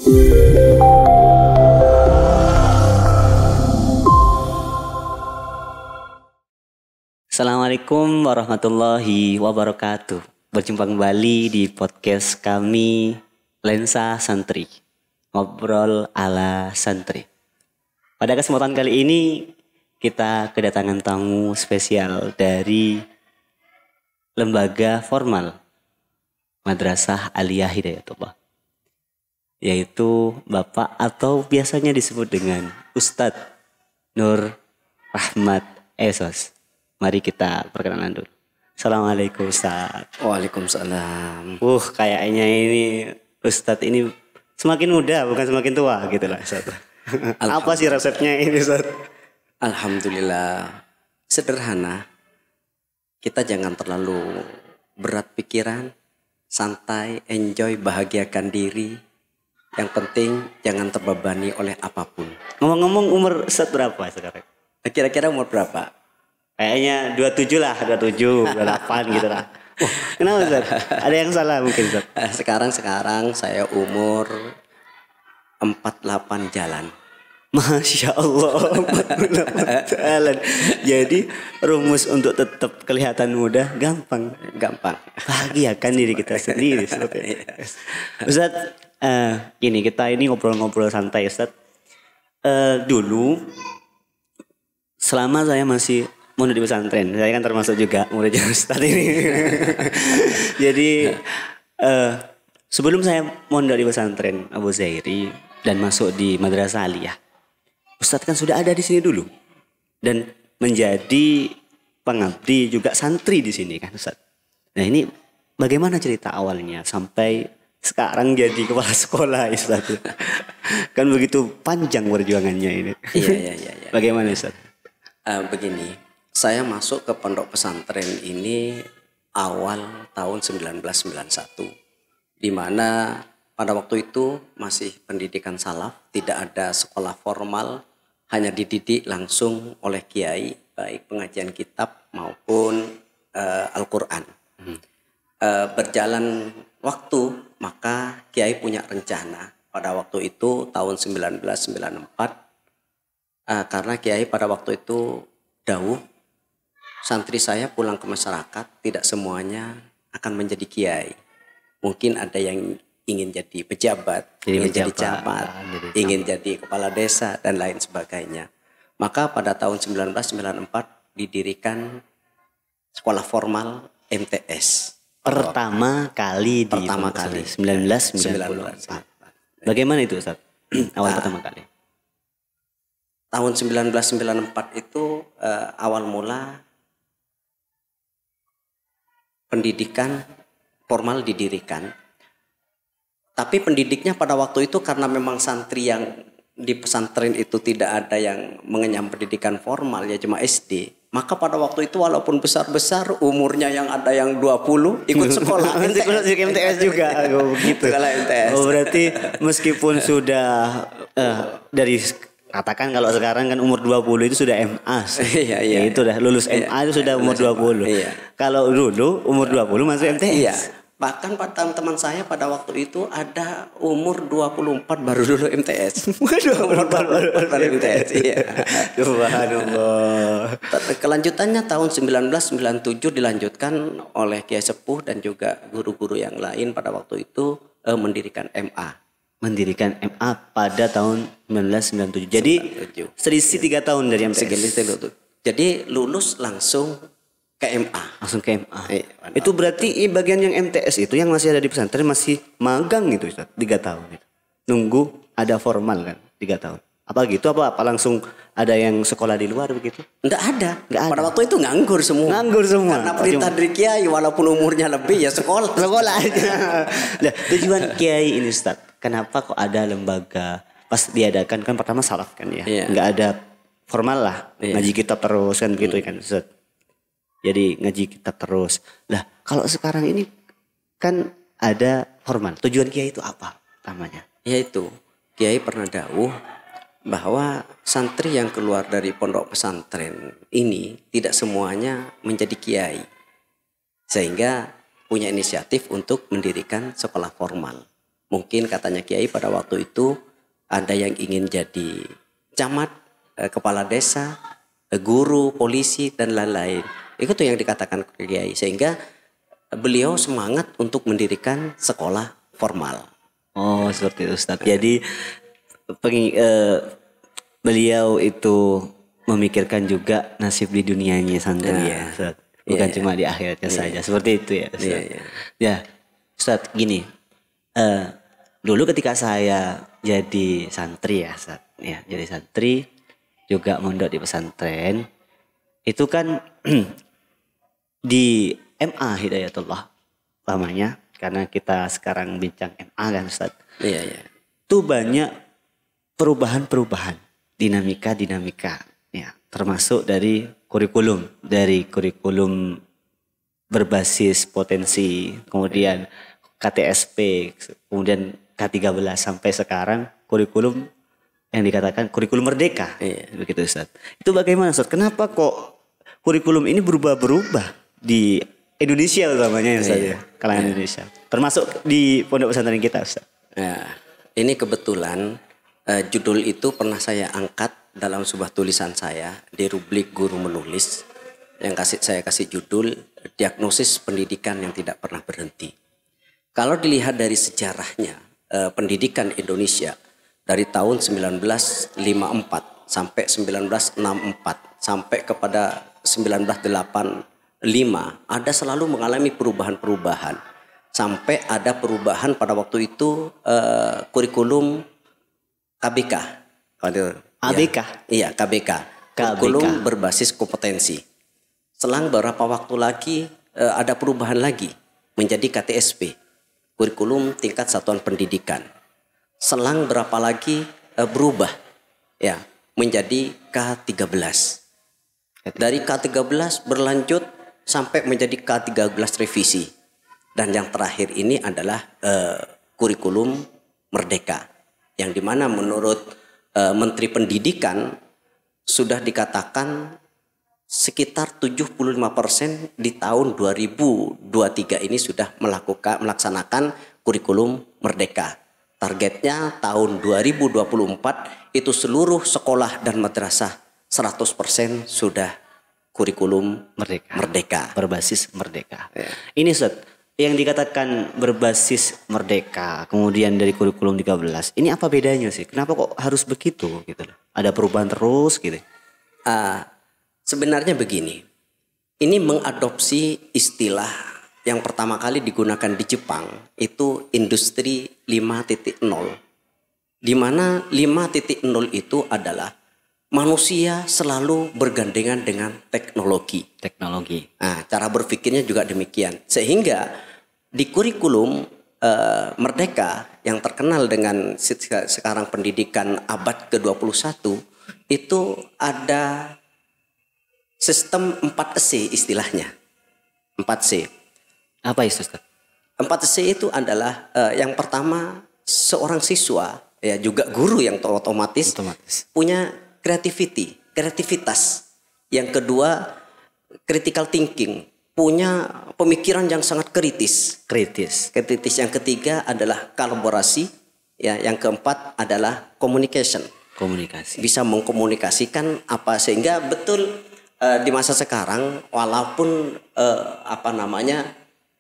Assalamualaikum warahmatullahi wabarakatuh. Berjumpa kembali di podcast kami Lensa Santri, ngobrol ala santri. Pada kesempatan kali ini kita kedatangan tamu spesial dari lembaga formal Madrasah Aliyah Hidayatullah, yaitu Bapak atau biasanya disebut dengan Ustadz Nur Rahmat Esos. Mari kita perkenalan dulu. Assalamualaikum Ustaz. Waalaikumsalam. Kayaknya ini Ustadz ini semakin muda bukan semakin tua gitu lah Ustaz. Apa sih resepnya ini Ustaz? Alhamdulillah. Sederhana. Kita jangan terlalu berat pikiran, santai, enjoy, bahagiakan diri. Yang penting jangan terbebani oleh apapun. Ngomong-ngomong umur Ustaz berapa sekarang? Kira-kira umur berapa? Kayaknya 27 lah, 27, 28 gitu lah. Kenapa Ustaz? Ada yang salah mungkin Ustaz? Sekarang saya umur 48 jalan. Masya Allah, 48 jalan. Jadi rumus untuk tetap kelihatan muda gampang. Bahagiakan diri kita sendiri. Ustaz, gini kita ini ngobrol-ngobrol santai Ustaz. Dulu selama saya masih mondok di pesantren, saya kan termasuk juga muridnya Ustaz ini. Jadi sebelum saya mondok di pesantren Abu Zairi dan masuk di Madrasah Aliyah, Ustaz kan sudah ada di sini dulu dan menjadi pengabdi juga santri di sini kan Ustaz. Nah ini bagaimana cerita awalnya sampai sekarang jadi kepala sekolah Ustaz? Kan begitu panjang perjuangannya ini. Iya. Bagaimana Ustaz? Begini. Saya masuk ke pondok pesantren ini awal tahun 1991, di mana pada waktu itu masih pendidikan salaf, tidak ada sekolah formal, hanya dididik langsung oleh kiai, baik pengajian kitab maupun Al-Quran. Berjalan waktu, maka kiai punya rencana pada waktu itu tahun 1994, karena kiai pada waktu itu dawuh, santri saya pulang ke masyarakat tidak semuanya akan menjadi kiai. Mungkin ada yang ingin jadi pejabat, ingin jadi camat, ingin jadi kepala desa dan lain sebagainya. Maka pada tahun 1994 didirikan sekolah formal MTS. Pertama kali 1994. Bagaimana itu Ustaz? Awal pertama kali. Tahun 1994 itu awal mula pendidikan formal didirikan. Tapi pendidiknya pada waktu itu karena memang santri yang di pesantren itu tidak ada yang mengenyam pendidikan formal, ya cuma SD. Maka pada waktu itu walaupun besar-besar umurnya yang ada yang 20 ikut sekolah MTS juga begitu. Sekolah MTS. Berarti meskipun sudah dari katakan kalau sekarang kan umur 20 itu sudah MA. Iya. Itu dah lulus MA itu sudah umur 20. Iya. Kalau dulu umur 20 masuk MTS. Iya. Bahkan teman-teman saya pada waktu itu ada umur 24 baru dulu MTS. 24 baru MTS. Iya. Subhanallah. Kelanjutannya tahun 1997 dilanjutkan oleh Kiai Sepuh dan juga guru-guru yang lain pada waktu itu mendirikan MA. Mendirikan MA pada tahun 1997. Jadi selisih 3 tahun dari MTS. Jadi lulus langsung ke MA. Langsung ke MA. Itu berarti bagian yang MTS itu yang masih ada di pesantren masih magang gitu Ustaz, 3 tahun gitu. Nunggu ada formal kan 3 tahun. Apa gitu apa langsung ada yang sekolah di luar begitu? Enggak ada. Pada waktu itu nganggur semua. Karena perintah dari kiai walaupun umurnya lebih ya sekolah. Sekolah aja. Nah, tujuan kiai ini Ustaz, kenapa kok ada lembaga pas diadakan kan pertama salaf kan ya. Iya. Enggak ada formal lah. Iya. Ngaji kitab terus kan begitu kan Ustaz. Jadi ngaji kitab terus. Lah, kalau sekarang ini kan ada formal. Tujuan kiai itu apa namanya? Yaitu kiai pernah dawuh bahwa santri yang keluar dari pondok pesantren ini tidak semuanya menjadi kiai. Sehingga punya inisiatif untuk mendirikan sekolah formal. Mungkin katanya Kiai pada waktu itu ada yang ingin jadi camat, kepala desa, guru, polisi dan lain-lain. Itu tuh yang dikatakan Kiai, sehingga beliau semangat untuk mendirikan sekolah formal. Oh, seperti itu Ustaz. Jadi beliau itu memikirkan juga nasib di dunianya santri ya Ustaz. Bukan cuma di akhiratnya saja. Seperti itu ya Ustaz. Ya Ustaz, gini. Dulu ketika saya jadi santri ya Ustaz. Ya, jadi santri juga mondok di pesantren. Itu kan di MA Hidayatullah namanya, karena kita sekarang bincang MA kan Ustaz. Iya. Itu banyak perubahan-perubahan, dinamika ya, termasuk dari kurikulum berbasis potensi, kemudian KTSP, kemudian K13 sampai sekarang kurikulum yang dikatakan kurikulum merdeka. Begitu Ustaz. Itu bagaimana Ustaz? Kenapa kok kurikulum ini berubah-berubah di Indonesia utamanya Ustaz ya, kalangan Indonesia. Termasuk di pondok pesantren kita Ustaz. Ya, ini kebetulan judul itu pernah saya angkat dalam sebuah tulisan saya di rubrik Guru Menulis yang saya kasih judul Diagnosis Pendidikan yang Tidak Pernah Berhenti. Kalau dilihat dari sejarahnya pendidikan Indonesia dari tahun 1954 sampai 1964 sampai kepada 1985 ada selalu mengalami perubahan-perubahan. Sampai ada perubahan pada waktu itu kurikulum KBK. ABK? Iya, KBK. Kurikulum berbasis kompetensi. Selang beberapa waktu lagi ada perubahan lagi menjadi KTSP. Kurikulum tingkat satuan pendidikan. Selang berapa lagi berubah ya menjadi K13. Dari K13 berlanjut sampai menjadi K13 revisi. Dan yang terakhir ini adalah kurikulum merdeka. Yang dimana menurut Menteri Pendidikan sudah dikatakan sekitar 75% di tahun 2023 ini sudah melaksanakan kurikulum merdeka. Targetnya tahun 2024 itu seluruh sekolah dan madrasah 100% sudah kurikulum merdeka. Berbasis merdeka. Ya. Ini Ustaz, yang dikatakan berbasis merdeka, kemudian dari kurikulum 13, ini apa bedanya sih? Kenapa kok harus begitu gitu loh? Ada perubahan terus gitu. Sebenarnya begini. Ini mengadopsi istilah yang pertama kali digunakan di Jepang, itu industri 5.0. Di mana 5.0 itu adalah manusia selalu bergandengan dengan teknologi. Nah, cara berpikirnya juga demikian. Sehingga di kurikulum merdeka yang terkenal dengan sekarang pendidikan abad ke-21 itu ada sistem 4C istilahnya. 4C. Apa itu Ustaz? 4C itu adalah yang pertama seorang siswa ya juga guru yang otomatis punya kreativitas. Yang kedua, critical thinking, punya pemikiran yang sangat kritis. Yang ketiga adalah kolaborasi, ya. Yang keempat adalah komunikasi. Bisa mengkomunikasikan apa sehingga betul di masa sekarang walaupun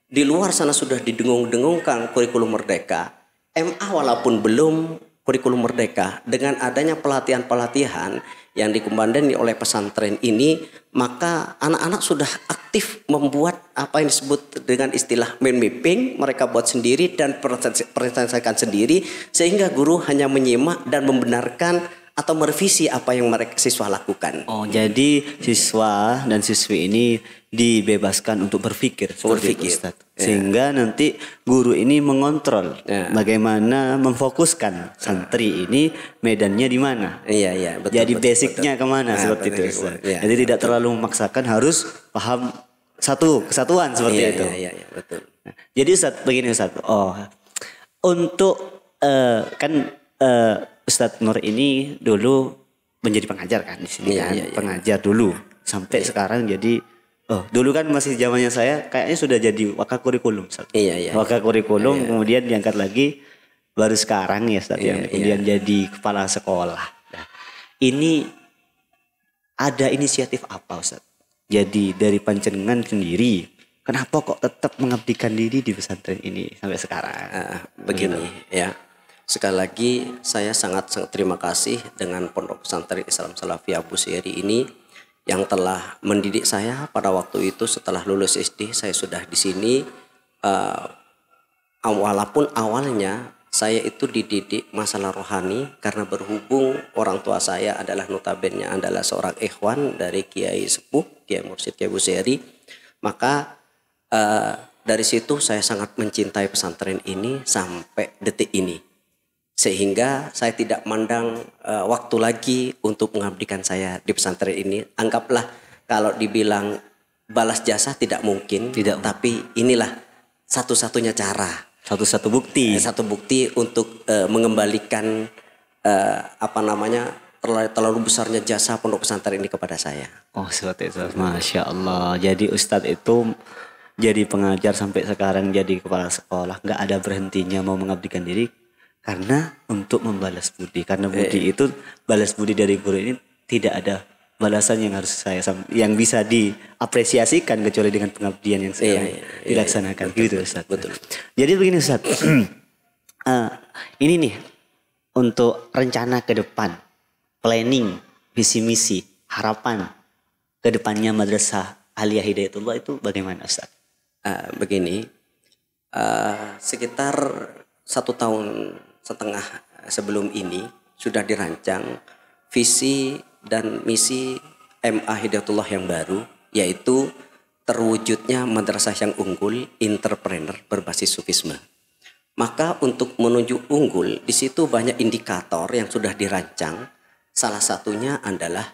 di luar sana sudah didengung-dengungkan kurikulum merdeka, MA walaupun belum kurikulum merdeka, dengan adanya pelatihan-pelatihan yang dikembangkan oleh pesantren ini, maka anak-anak sudah aktif membuat apa yang disebut dengan istilah mind mapping, mereka buat sendiri dan presentasikan sendiri, sehingga guru hanya menyimak dan membenarkan atau merevisi apa yang mereka siswa lakukan. Oh, jadi siswa dan siswi ini dibebaskan untuk berpikir. Ustaz. Sehingga nanti guru ini mengontrol bagaimana memfokuskan santri ini medannya di mana. Iya, betul. Jadi basicnya kemana seperti itu Ustaz. Jadi tidak terlalu memaksakan, harus paham kesatuan seperti itu. Iya, betul. Jadi Ustaz, begini Ustaz. Untuk Ustadz Nur ini dulu menjadi pengajar kan di sini pengajar dulu sampai sekarang jadi dulu kan masih zamannya saya kayaknya sudah jadi wakil kurikulum. Wakil kurikulum kemudian diangkat lagi baru sekarang ya Ustaz yang kemudian jadi kepala sekolah. Nah, ini ada inisiatif apa Ustaz? Jadi dari panjenengan sendiri, kenapa kok tetap mengabdikan diri di pesantren ini sampai sekarang? Begini ya, sekali lagi saya sangat terima kasih dengan Pondok Pesantren Islam Salafi Abu Seri ini yang telah mendidik saya pada waktu itu. Setelah lulus SD saya sudah di sini. Walaupun awalnya saya itu dididik masalah rohani karena berhubung orang tua saya adalah notabene adalah seorang ikhwan dari Kiai Sepuh, Kiai Mursyid Kiai Buseri. Maka dari situ saya sangat mencintai pesantren ini sampai detik ini. Sehingga saya tidak mandang waktu lagi untuk mengabdikan saya di pesantren ini. Anggaplah kalau dibilang balas jasa tidak mungkin, tapi inilah satu-satunya cara. Satu bukti. Satu bukti untuk mengembalikan terlalu besarnya jasa pondok pesantren ini kepada saya. Oh seperti itu. Masya Allah. Jadi Ustadz itu jadi pengajar sampai sekarang jadi kepala sekolah. Nggak ada berhentinya mau mengabdikan diri. Karena untuk membalas budi. Karena budi itu balas budi dari guru ini tidak ada balasan yang harus yang bisa diapresiasikan kecuali dengan pengabdian yang dilaksanakan. Gitu Ustaz. Betul. Jadi begini Ustaz. Ini nih untuk rencana ke depan, planning, visi misi, harapan ke depannya Madrasah Aliyah Hidayatullah itu bagaimana Ustaz? Begini, sekitar 1,5 tahun sebelum ini sudah dirancang visi dan misi MA Hidayatullah yang baru, yaitu terwujudnya madrasah yang unggul, entrepreneur berbasis sufisme. Maka untuk menuju unggul, di situ banyak indikator yang sudah dirancang. Salah satunya adalah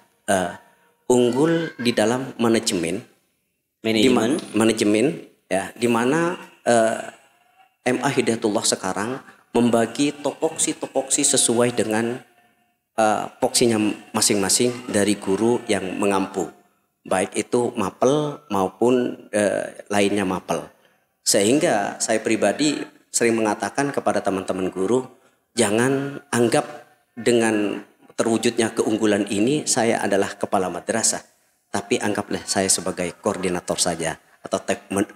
unggul di dalam manajemen ya, di mana MA Hidayatullah sekarang membagi topoksi sesuai dengan poksinya masing-masing dari guru yang mengampu, baik itu mapel maupun lainnya mapel. Sehingga saya pribadi sering mengatakan kepada teman-teman guru, jangan anggap dengan terwujudnya keunggulan ini saya adalah kepala madrasah, tapi anggaplah saya sebagai koordinator saja atau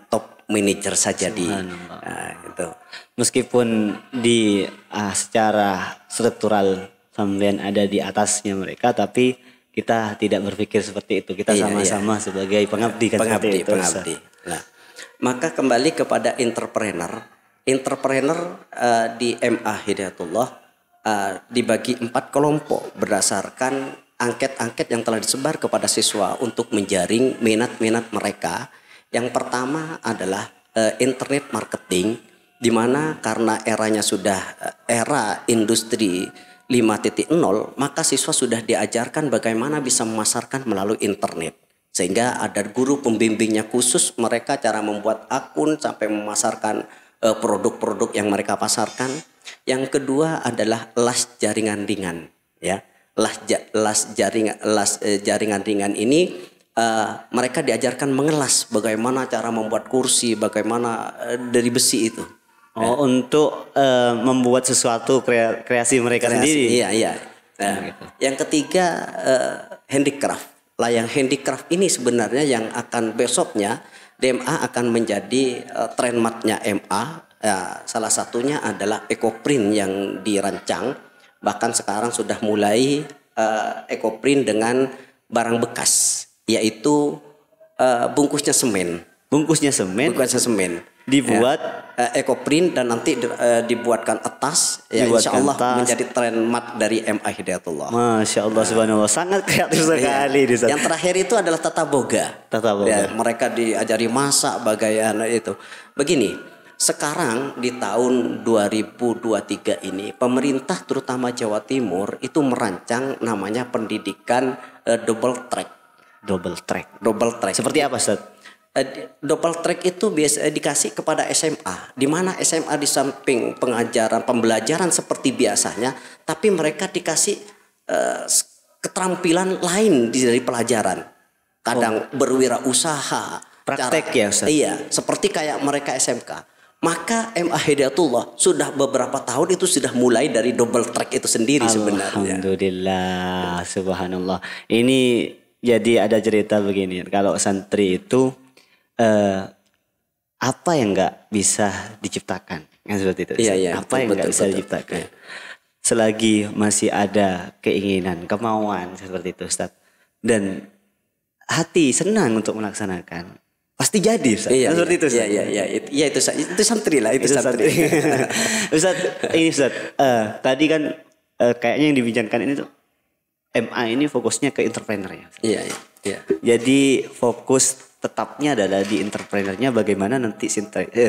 top manager saja di itu. Meskipun di secara struktural sampean ada di atasnya mereka, tapi kita tidak berpikir seperti itu. Kita sama-sama sebagai pengabdi. Nah, maka kembali kepada entrepreneur di MA Hidayatullah dibagi 4 kelompok berdasarkan angket-angket yang telah disebar kepada siswa untuk menjaring minat-minat mereka. Yang pertama adalah internet marketing, di mana karena eranya sudah era industri 5.0, maka siswa sudah diajarkan bagaimana bisa memasarkan melalui internet. Sehingga ada guru pembimbingnya khusus mereka cara membuat akun sampai memasarkan produk-produk yang mereka pasarkan. Yang kedua adalah las jaringan ringan, ya. Las jaringan ringan ini mereka diajarkan mengelas bagaimana cara membuat kursi, bagaimana dari besi itu. Untuk membuat sesuatu kreasi mereka sendiri. Iya. Gitu. Yang ketiga handicraft. Yang handicraft ini sebenarnya yang akan besoknya DMA akan menjadi trademarknya MA. Salah satunya adalah ekoprint yang dirancang. Bahkan sekarang sudah mulai ekoprint dengan barang bekas, yaitu bungkusnya semen. Dibuat ekoprint dan nanti dibuatkan atas, ya insya Allah menjadi trademark dari MA Hidayatullah. Masya Allah, subhanallah, sangat kreatif sekali. Yang terakhir itu adalah tata boga. Ya, mereka diajari masak bagaimana itu. Begini, sekarang di tahun 2023 ini pemerintah terutama Jawa Timur itu merancang namanya pendidikan double track. Seperti apa Ustaz? Double track itu biasa dikasih kepada SMA, di mana SMA di samping pembelajaran seperti biasanya, tapi mereka dikasih keterampilan lain dari pelajaran. Kadang berwirausaha, praktek ya Ustaz? Iya, seperti kayak mereka SMK. Maka MA Hidayatullah sudah beberapa tahun itu sudah mulai dari double track itu sendiri sebenarnya. Alhamdulillah, subhanallah. Ini jadi ada cerita begini. Kalau santri itu apa yang nggak bisa diciptakan? Kan seperti itu. Iya, apa yang nggak bisa diciptakan? Selagi masih ada keinginan, kemauan seperti itu, Ustaz. Dan hati senang untuk melaksanakan. Pasti jadi, Ustaz. Seperti itu, Ustaz. Iya, itu santri lah, itu santri. Ustaz, ini Ustaz, tadi kan kayaknya yang dibincangkan ini tuh MA ini fokusnya ke entrepreneur ya. Iya. Jadi fokus tetapnya adalah di entrepreneurnya, bagaimana nanti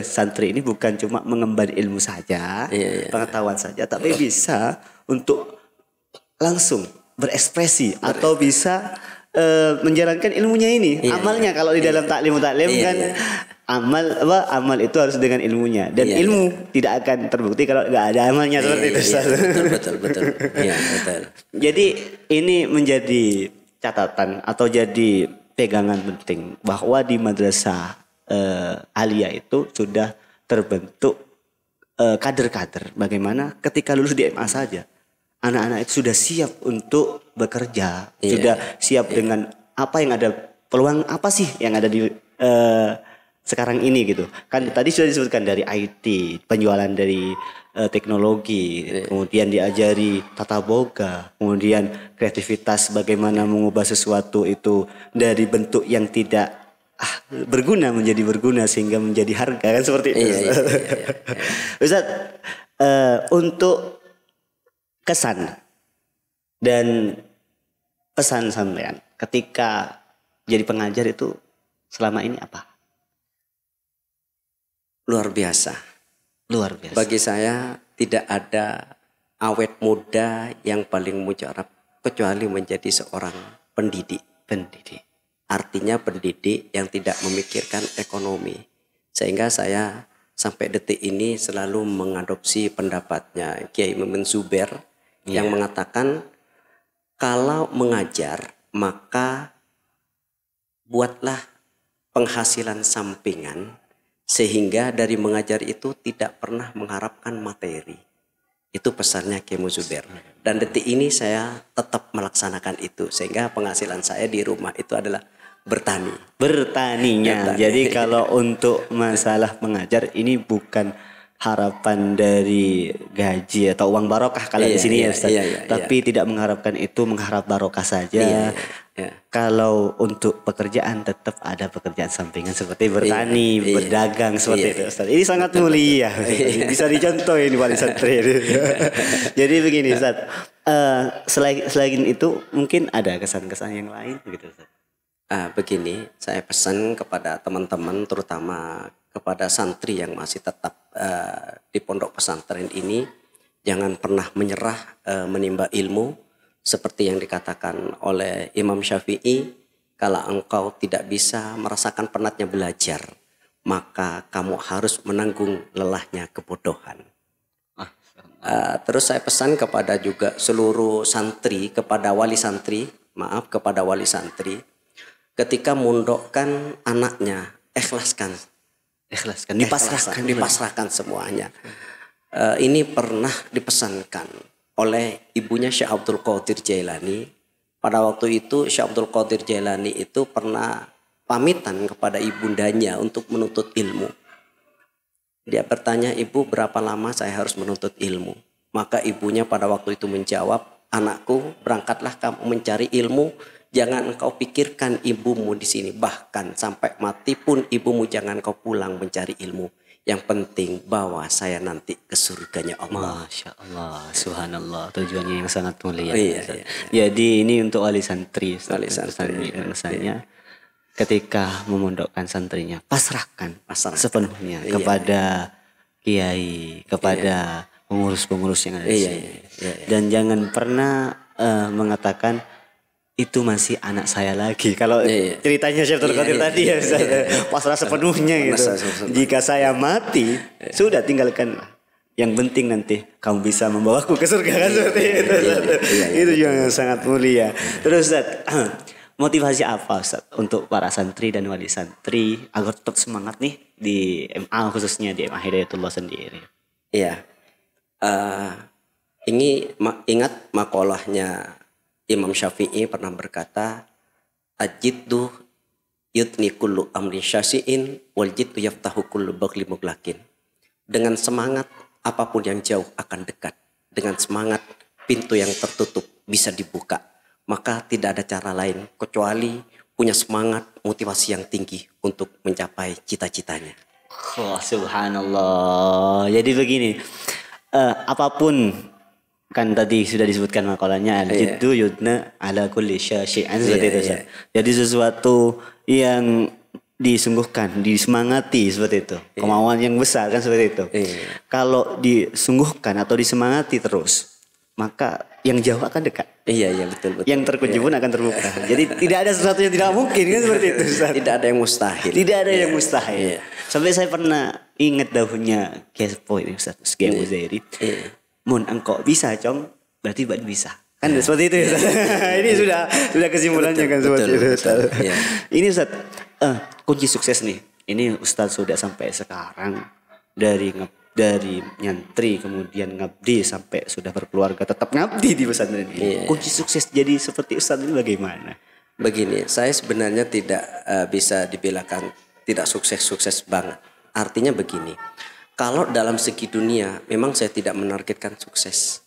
santri ini bukan cuma mengemban ilmu saja, pengetahuan saja, tapi bisa untuk langsung berekspresi atau bisa menjalankan ilmunya ini, amalnya. Kalau di dalam taklim kan amal itu harus dengan ilmunya, dan ilmu tidak akan terbukti kalau nggak ada amalnya, seperti itu. Betul. Iya, betul. Jadi ini menjadi catatan atau jadi pegangan penting bahwa di madrasah aliyah itu sudah terbentuk kader-kader, bagaimana ketika lulus di MA saja anak-anak itu sudah siap untuk bekerja, sudah siap dengan apa yang ada, peluang apa sih yang ada di sekarang ini gitu. Kan tadi sudah disebutkan dari IT, penjualan dari teknologi, kemudian diajari tata boga, kemudian kreativitas, bagaimana mengubah sesuatu itu dari bentuk yang tidak berguna menjadi berguna sehingga menjadi harga, kan seperti itu. Ustaz, untuk kesan dan pesan sampean ketika jadi pengajar itu selama ini apa? Luar biasa. Bagi saya tidak ada awet muda yang paling mujarab kecuali menjadi seorang pendidik. Artinya pendidik yang tidak memikirkan ekonomi. Sehingga saya sampai detik ini selalu mengadopsi pendapatnya Kiai Muhammad Zubair yang mengatakan kalau mengajar maka buatlah penghasilan sampingan sehingga dari mengajar itu tidak pernah mengharapkan materi. Itu pesannya Kiai Muhammad Zubair. Dan detik ini saya tetap melaksanakan itu sehingga penghasilan saya di rumah itu adalah bertaninya. Jadi kalau untuk masalah mengajar ini bukan harapan dari gaji atau uang barokah kalau di sini ya Ustaz. Tapi tidak mengharapkan itu, mengharap barokah saja. Kalau untuk pekerjaan tetap ada pekerjaan sampingan seperti bertani, berdagang seperti itu Ustaz. Ini sangat mulia. Bisa dicontoh ini wali santri. Jadi begini Ustaz. Selain itu mungkin ada kesan-kesan yang lain begitu Ustaz. Begini, saya pesan kepada teman-teman terutama kepada santri yang masih tetap di pondok pesantren ini, jangan pernah menyerah menimba ilmu seperti yang dikatakan oleh Imam Syafi'i, kalau engkau tidak bisa merasakan penatnya belajar, maka kamu harus menanggung lelahnya kebodohan. Terus saya pesan kepada juga seluruh santri, kepada wali santri, ketika mondokkan anaknya, ikhlaskan, dipasrahkan semuanya. Ini pernah dipesankan oleh ibunya Syekh Abdul Qadir Jailani. Pada waktu itu Syekh Abdul Qadir Jailani itu pernah pamitan kepada ibundanya untuk menuntut ilmu. Dia bertanya, ibu berapa lama saya harus menuntut ilmu? Maka ibunya pada waktu itu menjawab, anakku berangkatlah kamu mencari ilmu. Jangan engkau pikirkan ibumu di sini. Bahkan sampai mati pun ibumu jangan kau pulang mencari ilmu. Yang penting bawa saya nanti ke surganya Allah. Masya Allah, subhanallah. Tujuannya yang sangat mulia. Jadi ini untuk wali santri. Misalnya ketika memondokkan santrinya, pasrahkan sepenuhnya kepada kiai, kepada pengurus-pengurus yang ada di sini. Dan jangan pernah mengatakan itu masih anak saya lagi. Kalau ceritanya Syekh Abdul Qadir tadi ya, pasrah sepenuhnya gitu. Jika saya mati, sudah tinggalkan. Yang penting nanti kamu bisa membawaku ke surga, kan seperti itu. Itu yang sangat mulia. Terus Ustaz, motivasi apa Ustaz untuk para santri dan wali santri agar tetap semangat nih di MA, khususnya di MA Hidayatullah sendiri? Iya. Ingat makolahnya Imam Syafi'i pernah berkata, ajiddu yutni kullu amri syasi'in wal jiddu yaftahu kullu bagli muglakin. Dengan semangat apapun yang jauh akan dekat. Dengan semangat pintu yang tertutup bisa dibuka. Maka tidak ada cara lain kecuali punya semangat, motivasi yang tinggi untuk mencapai cita-citanya. Oh, subhanallah. Jadi begini, apapun kan tadi sudah disebutkan makalahnya, itu yudna ala kulli syai'in seperti itu. Jadi sesuatu yang disungguhkan, disemangati seperti itu. Kemauan yang besar kan seperti itu. Kalau disungguhkan atau disemangati terus, maka yang jauh akan dekat. Iya betul. Yang terkunci pun akan terbuka. Jadi tidak ada sesuatu yang tidak mungkin kan seperti itu. Ustaz. Tidak ada yang mustahil. Tidak ada yang mustahil. Sampai saya pernah ingat dahulunya Kiai Ustaz Kiai Uzairi. Mun engkau bisa cong, berarti Bad bisa. Kan seperti itu Ustaz. Ini sudah kesimpulannya kan seperti itu Ustaz. Ini Ustaz, kunci sukses nih. Ini Ustaz sudah sampai sekarang dari nyantri kemudian ngabdi sampai sudah berkeluarga tetap ngabdi di pesantren ini. Kunci sukses jadi seperti Ustaz ini bagaimana? Begini, saya sebenarnya tidak bisa dibilangkan tidak sukses banget. Artinya begini, kalau dalam segi dunia memang saya tidak menargetkan sukses.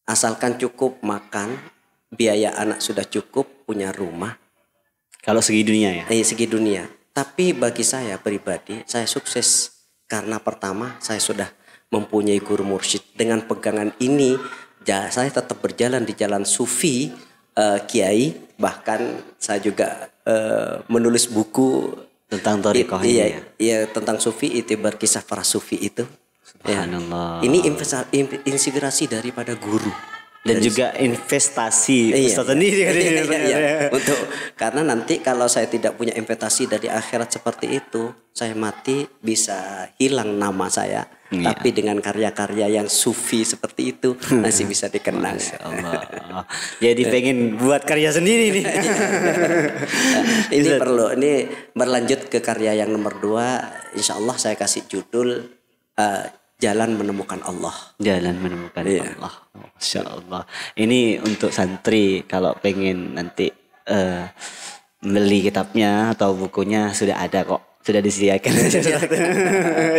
Asalkan cukup makan, biaya anak sudah cukup, punya rumah. Kalau segi dunia ya? Segi dunia. Tapi bagi saya pribadi, saya sukses. Karena pertama saya sudah mempunyai guru mursyid. Dengan pegangan ini saya tetap berjalan di jalan sufi kiai. Bahkan saya juga menulis buku tentang thariqah ini. Iya, tentang sufi, itibar kisah para sufi itu. Subhanallah. Ini inspirasi daripada guru. Dan juga investasi Ustaz sendiri. Karena nanti kalau saya tidak punya investasi dari akhirat seperti itu, saya mati bisa hilang nama saya. Tapi dengan karya-karya yang sufi seperti itu masih bisa dikenang. Masya Allah. Jadi pengen buat karya sendiri nih. Ini berlanjut ke karya yang nomor 2. Insya Allah saya kasih judul Jalan Menemukan Allah. Jalan Menemukan Allah. Masya Allah. Ini untuk santri kalau pengen nanti beli kitabnya atau bukunya sudah ada kok. Sudah disediakan.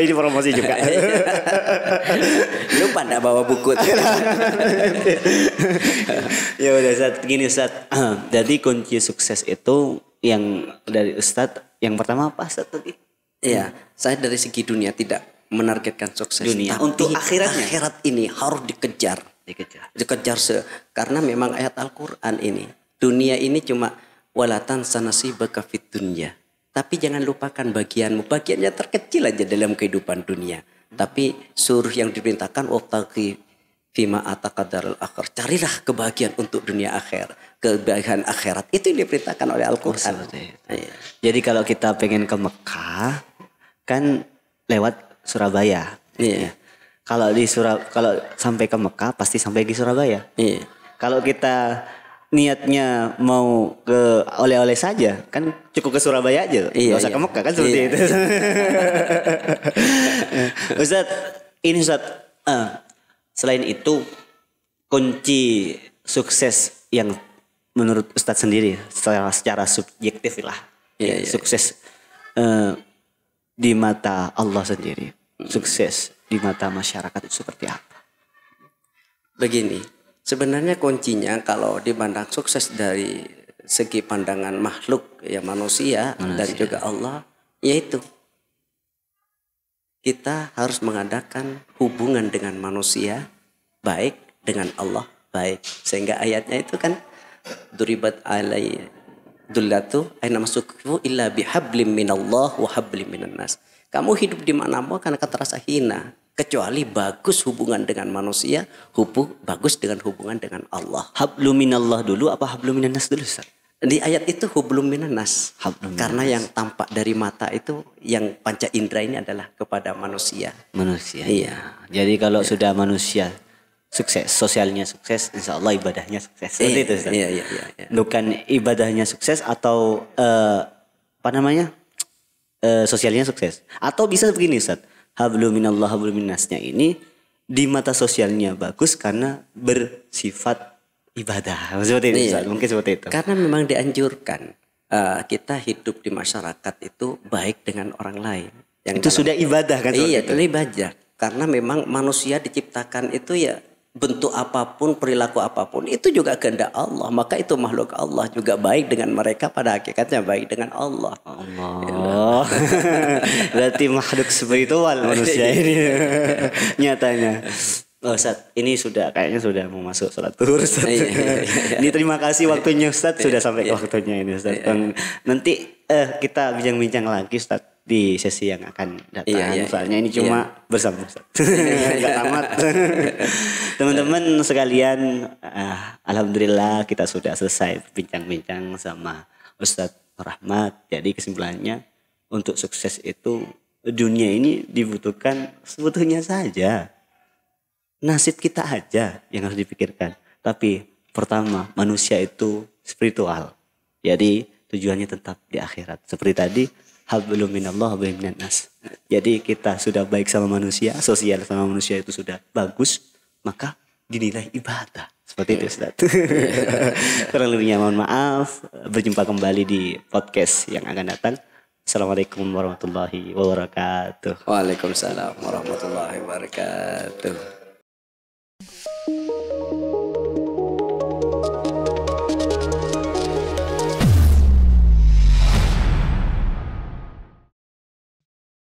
Ini promosi juga. Lupa enggak bawa buku. Ya udah Ustaz, gini Ustaz. Jadi kunci sukses itu yang dari Ustaz, yang pertama apa Ustaz tadi? Iya, saya dari segi dunia tidak menargetkan sukses dunia. Tapi untuk akhirat ini harus dikejar karena memang ayat Al-Qur'an ini, dunia ini cuma walatan sanasi bakafit dunya, tapi jangan lupakan bagiannya terkecil aja dalam kehidupan dunia. Tapi suruh yang diperintahkan waqtaqi fima ataqadarul akhir, carilah kebahagiaan untuk dunia akhir, kebahagiaan akhirat itu yang diperintahkan oleh Al-Qur'an. Jadi kalau kita pengen ke Mekah kan lewat Surabaya. Kalau sampai ke Mekah pasti sampai di Surabaya. Kalau kita niatnya mau ke oleh-oleh saja kan cukup ke Surabaya aja, nggak usah ke Mekah kan seperti itu. Ustaz, ini Ustaz, selain itu kunci sukses yang menurut Ustaz sendiri secara subjektif lah, sukses di mata Allah sendiri, sukses di mata masyarakat itu seperti apa? Begini, sebenarnya kuncinya kalau dipandang sukses dari segi pandangan makhluk ya manusia dan juga Allah, yaitu kita harus mengadakan hubungan dengan manusia baik, dengan Allah baik. Sehingga ayatnya itu kan duribat alai dullatu aina masuku illa bihablim minallah wa hablim minan nas. Kamu hidup di mana-mana karena terasa hina, kecuali bagus hubungan dengan manusia, bagus dengan hubungan dengan Allah. Hablum minallah dulu apa hablum minan nas dulu Ustaz? Di ayat itu hablum minan nas. Karena yang tampak dari mata itu, yang panca indera ini adalah kepada manusia. Manusia. Iya. Jadi kalau sudah manusia sukses, sosialnya sukses, insya Allah ibadahnya sukses. Seperti itu Ustaz. Iya. Bukan ibadahnya sukses atau apa namanya sosialnya sukses. Atau bisa begini Ustaz, hablum minallah hablum minnasnya ini di mata sosialnya bagus karena bersifat ibadah. Seperti itu Ustaz. Mungkin seperti itu. Karena memang dianjurkan kita hidup di masyarakat itu baik dengan orang lain. Itu sudah ibadah kan? Iya, itu ibadah. Karena memang manusia diciptakan itu ya bentuk apapun, perilaku apapun itu juga kehendak Allah. Maka itu makhluk Allah juga baik dengan mereka, pada hakikatnya baik dengan Allah. Allah. Berarti makhluk spiritual manusia ini nyatanya. Oh Ustaz, ini kayaknya sudah mau masuk sholat zuhur Ustaz. Ini terima kasih waktunya Ustaz, sudah sampai ke waktunya ini Ustaz. Nanti kita bincang-bincang lagi Ustaz di sesi yang akan datang. Soalnya ini cuma bersama Ustaz. Enggak tamat. Teman-teman sekalian, alhamdulillah kita sudah selesai bincang-bincang sama Ustaz Rahmat. Jadi kesimpulannya, untuk sukses itu dunia ini dibutuhkan sebetulnya saja. Nasib kita aja yang harus dipikirkan. Tapi pertama, manusia itu spiritual. Jadi tujuannya tetap di akhirat. Seperti tadi, hablum minallah hablum minannas. Jadi kita sudah baik sama manusia, sosial sama manusia itu sudah bagus, maka dinilai ibadah. Seperti itu Ustaz. Kurang lebihnya mohon maaf. Berjumpa kembali di podcast yang akan datang. Assalamualaikum warahmatullahi wabarakatuh. Waalaikumsalam warahmatullahi wabarakatuh.